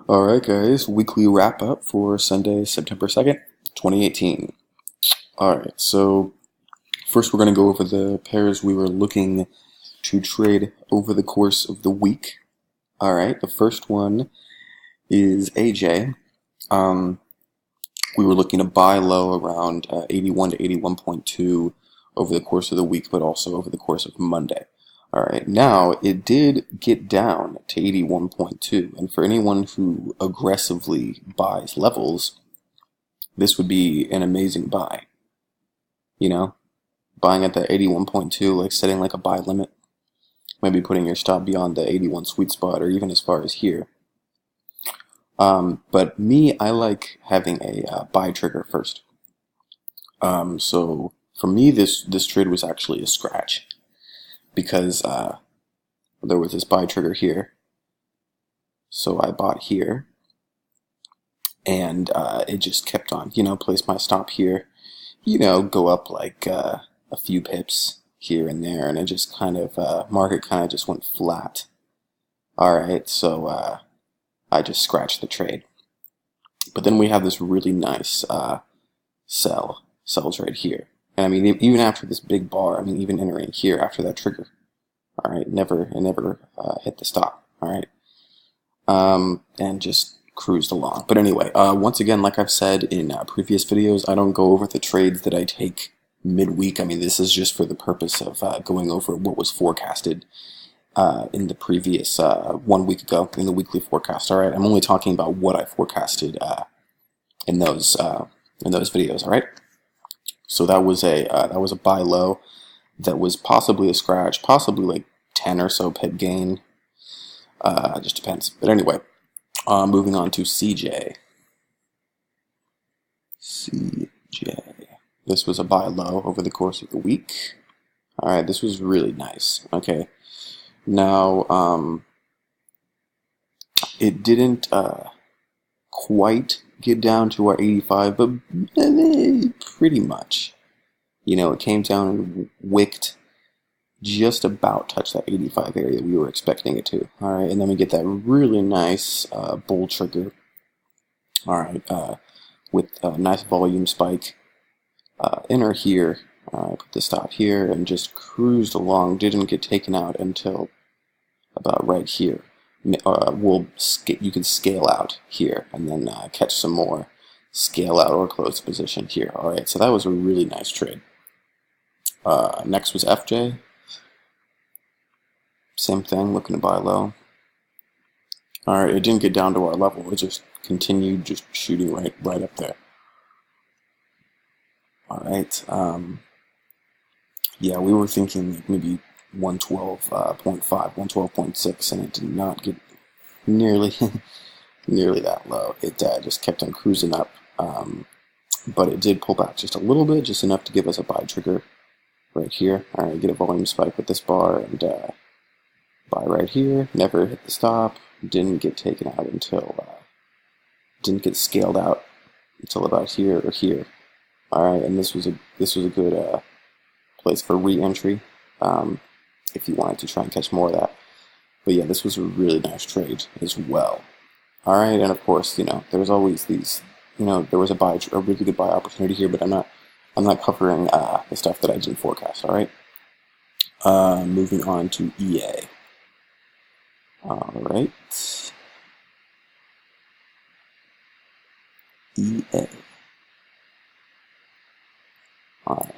Alright, guys, weekly wrap up for Sunday, September 2nd, 2018. Alright, so first we're going to go over the pairs we were looking to trade over the course of the week. Alright, the first one is AJ. We were looking to buy low around 81 to 81.2 over the course of the week, but also over the course of Monday. Alright, now it did get down to 81.2, and for anyone who aggressively buys levels, this would be an amazing buy. You know, buying at the 81.2, like setting like a buy limit, maybe putting your stop beyond the 81 sweet spot or even as far as here. But me, I like having a buy trigger first. So for me, this trade was actually a scratch because there was this buy trigger here. So I bought here, and it just kept on, place my stop here, go up like a few pips here and there, and it just kind of, market kind of just went flat. Alright, so I just scratched the trade. But then we have this really nice sells right here. And I mean, even after this big bar, I mean, even entering here after that trigger, alright, it never hit the stop, alright, and just cruised along. But anyway, once again, like I've said in previous videos, I don't go over the trades that I take midweek. I mean, this is just for the purpose of going over what was forecasted in the previous 1 week ago in the weekly forecast. All right, I'm only talking about what I forecasted in those videos. All right, so that was a buy low, that was possibly a scratch, possibly like 10 or so pip gain. Just depends. But anyway, moving on to CJ. This was a buy low over the course of the week. All right, this was really nice. Okay. Now, it didn't quite get down to our 85, but pretty much. It came down and wicked, just about touched that 85 area we were expecting it to. All right, and then we get that really nice bull trigger. All right, with a nice volume spike. Enter here. Put the stop here and just cruised along. Didn't get taken out until about right here. You can scale out here and then catch some more, scale out or close position here. All right, so that was a really nice trade. Next was FJ. Same thing, looking to buy low. All right, it didn't get down to our level. It just continued just shooting right up there. All right. Yeah, we were thinking maybe 112.5, 112.6, and it did not get nearly that low. It just kept on cruising up, but it did pull back just a little bit, just enough to give us a buy trigger right here. All right, get a volume spike with this bar and buy right here. Never hit the stop. Didn't get taken out until didn't get scaled out until about here or here. All right, and this was a good place for re-entry if you wanted to try and catch more of that. But yeah, this was a really nice trade as well. All right, and of course, there's always these, there was a really good buy opportunity here, but I'm not covering the stuff that I didn't forecast. All right, moving on to EA. All right, EA.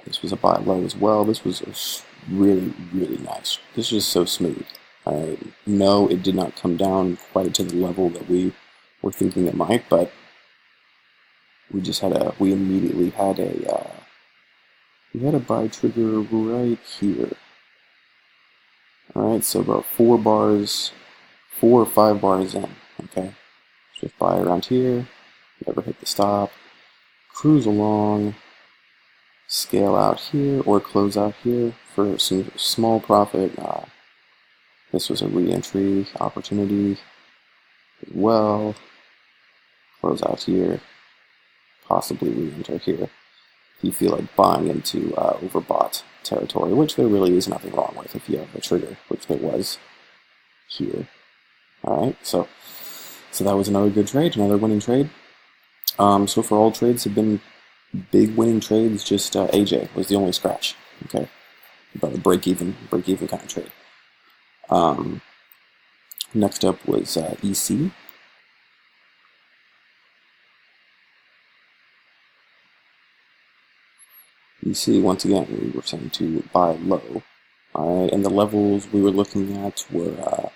This was a buy low as well. This was really, really nice. This was so smooth. No, it did not come down quite to the level that we were thinking it might, but we immediately had a buy trigger right here. All right, so about 4 or 5 bars in. Okay, just buy around here. Never hit the stop. Cruise along. Scale out here or close out here for some small profit. This was a re-entry opportunity as well. Close out here, possibly re-enter here if you feel like buying into overbought territory, which there really is nothing wrong with if you have a trigger, which there was here. All right, so So that was another good trade, another winning trade. So far all trades have been big winning trades. Just AJ was the only scratch. Okay, about a break-even kind of trade. Next up was EC. EC, once again, we were saying to buy low. All right, and the levels we were looking at were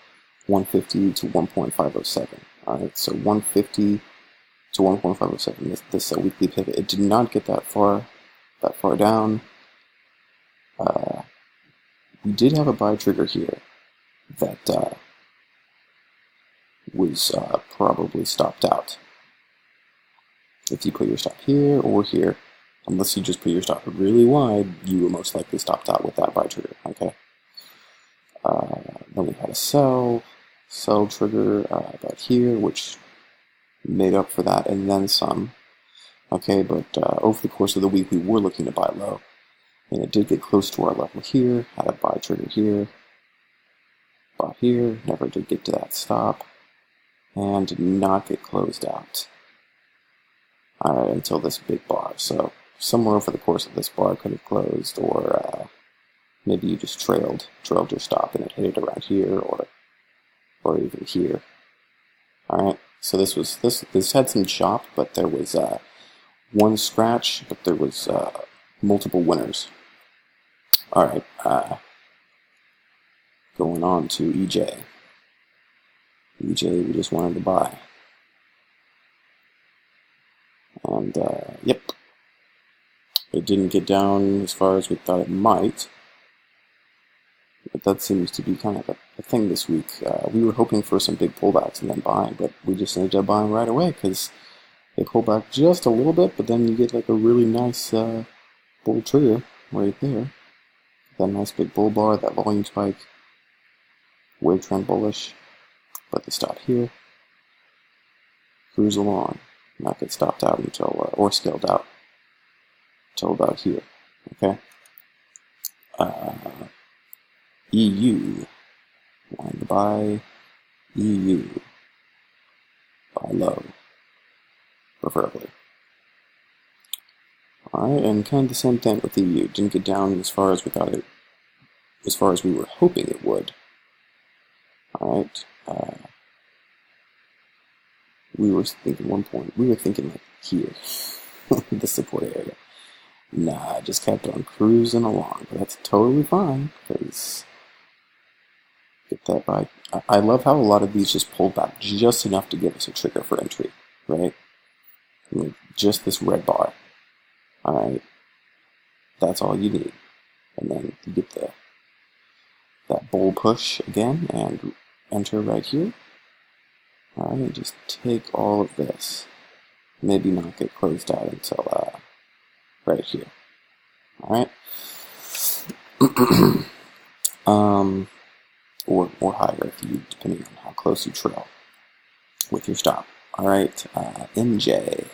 150 to 1.507. All right, so 150 to 1.507. This weekly pivot. It did not get that far down. We did have a buy trigger here that was probably stopped out. If you put your stop here or here, unless you just put your stop really wide, you were most likely stopped out with that buy trigger. Okay. Then we had a sell trigger about here, which made up for that and then some. Okay, but over the course of the week, we were looking to buy low, and it did get close to our level here. Had a buy trigger here, bought here, never did get to that stop, and did not get closed out. All right, until this big bar. So somewhere over the course of this bar could have closed, or maybe you just trailed your stop and it hit it around here, or even here. All right, so this had some chop, but there was one scratch, but there was multiple winners. All right, going on to EJ. EJ, we just wanted to buy. And, yep, it didn't get down as far as we thought it might. But that seems to be kind of a thing this week. We were hoping for some big pullbacks and then buying, but we just ended up buying right away because they pull back just a little bit, but then you get like a really nice bull trigger right there. That nice big bull bar, that volume spike, wave trend bullish, but they stop here, cruise along, not get stopped out until, or scaled out until about here. Okay. EU, wanting to buy EU, buy low, preferably. Alright, and kind of the same thing with EU. Didn't get down as far as we thought it, as far as we were hoping it would. Alright, we were thinking one point, we were thinking like here, the support area. Nah, I just kept on cruising along, but that's totally fine, because get that buy. I love how a lot of these just pulled back just enough to give us a trigger for entry, right? I mean, just this red bar. Alright, that's all you need. And then you get that bull push again and enter right here. Alright, and just take all of this. Maybe not get closed out until right here. Alright. Or higher if you, depending on how close you trail with your stop. Alright, NJ.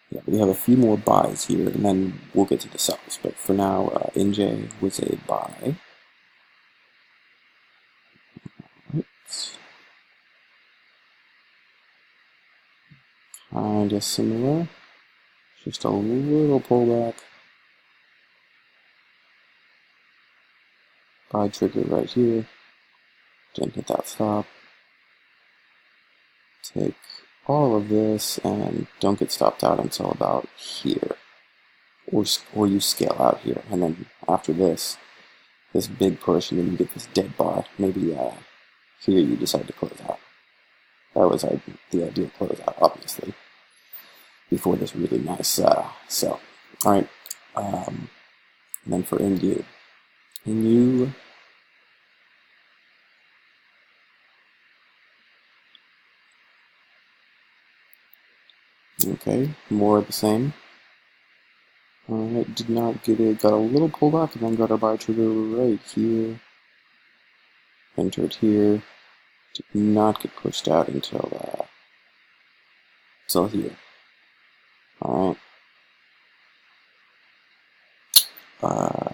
Yeah, we have a few more buys here, and then we'll get to the sells. But for now, NJ was a buy. Kind of similar. Just a little pullback. Buy trigger right here. Didn't hit that stop. Take all of this and don't get stopped out until about here. Or you scale out here. And then after this big push, and then you get this dead bar. Maybe here you decide to close out. That was the ideal closeout, obviously, before this really nice sell. All right, and then for NU, okay, more of the same. All right, did not get it. Got a little pullback, and then got a buy trigger right here. Entered here. Did not get pushed out until here. All right.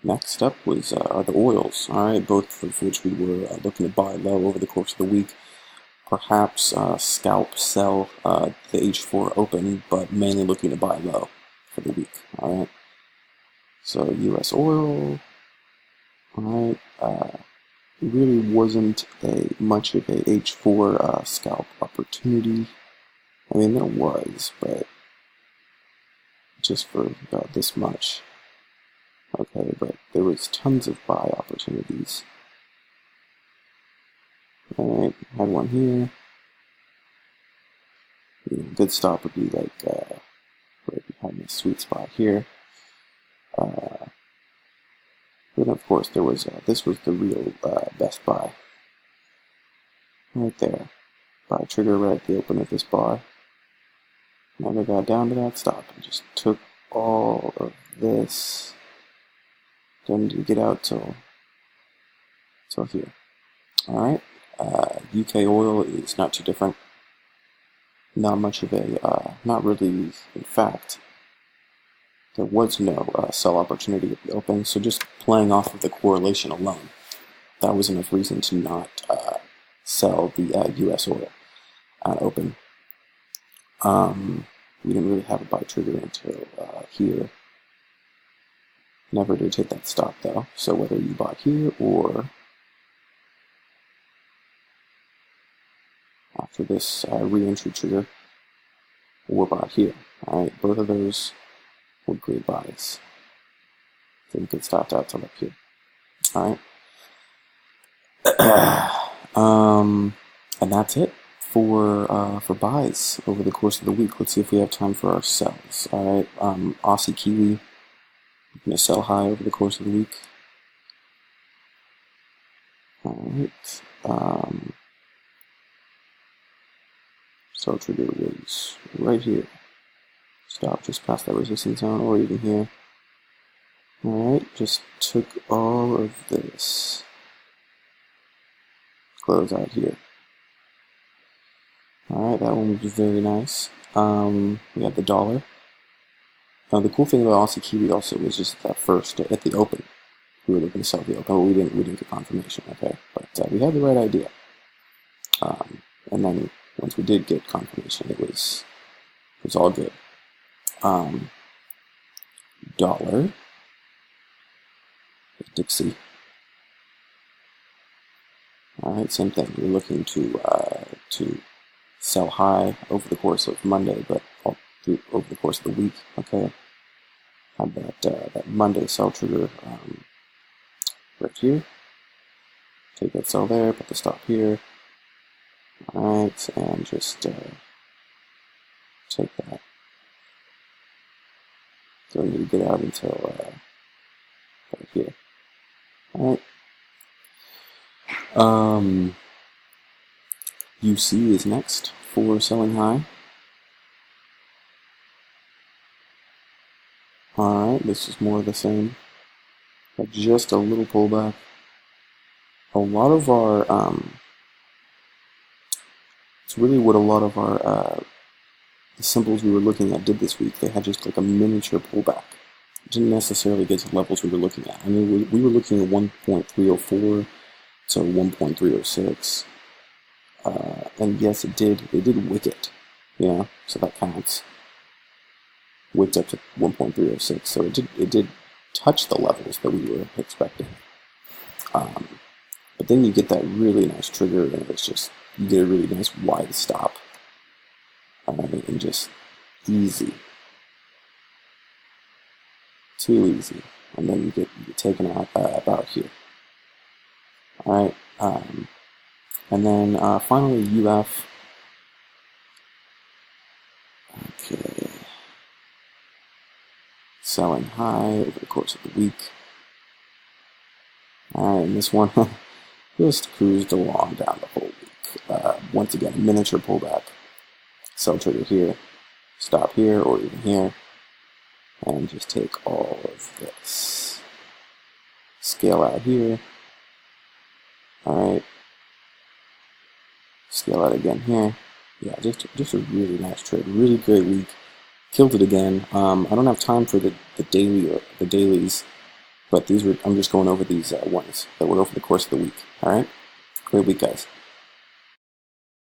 Next up was are the oils. All right, both of which we were looking to buy low over the course of the week. Perhaps scalp sell the H4 open, but mainly looking to buy low for the week. All right. So U.S. oil. All right. Really wasn't much of a H4 scalp opportunity. I mean, there was, but just for about this much. Okay, but there was tons of buy opportunities. Alright, had one here. Good stop would be like right behind the sweet spot here. Then of course there was this was the real best buy. Right there. Buy trigger right at the open of this bar. Never got down to that stop. I just took all of this. Didn't get out till here. Alright. UK oil is not too different. Not much of a, not really, in fact, there was no sell opportunity at the open, so just playing off of the correlation alone, that was enough reason to not sell the US oil at open. We didn't really have a buy trigger until here. Never did hit that stop though, so whether you bought here or after this re-entry trigger, or bought here. Alright, both of those were great buys. So we could stop out till up here. Alright. And that's it for buys over the course of the week. Let's see if we have time for our sells. Alright, Aussie Kiwi, I'm going to sell high over the course of the week. Alright. Sell trigger was right here. Stop just past that resistance zone, or even here. Alright, just took all of this. Close out here. Alright, that one was very nice. We got the dollar. The cool thing about Aussie Kiwi also was just that first, at the open, we were looking to sell the open, but we didn't get confirmation, okay? But we had the right idea. And then once we did get confirmation, it was all good. Dollar, Dixie. Alright, same thing. We're looking to sell high over the course of Monday, but over the course of the week. Okay, had that Monday sell trigger right here. Take that sell there, put the stop here. Alright, and just take that. Don't need to get out until right here. Alright. UC is next for selling high. Alright, this is more of the same. But just a little pullback. A lot of our it's really what a lot of our the symbols we were looking at did this week. They had just like a miniature pullback. It didn't necessarily get to the levels we were looking at. I mean, we were looking at 1.304 to 1.306. And yes, it did wick it, you know, so that counts. Wicked up to 1.306, so it did touch the levels that we were expecting. But then you get that really nice trigger, and it's just, you get a really nice wide stop. And just easy. Too easy. And then you get taken out about here. Alright, and then finally UF. Okay. Selling high over the course of the week. Alright, and this one just cruised along down the whole week. Once again, a miniature pullback. Sell trigger here, stop here, or even here, and just take all of this. Scale out here. Alright. Scale out again here. Yeah, just a really nice trade. Really great week. Killed it again. I don't have time for the dailies, But these were, I'm just going over these ones that were over the course of the week. All right, great week, guys.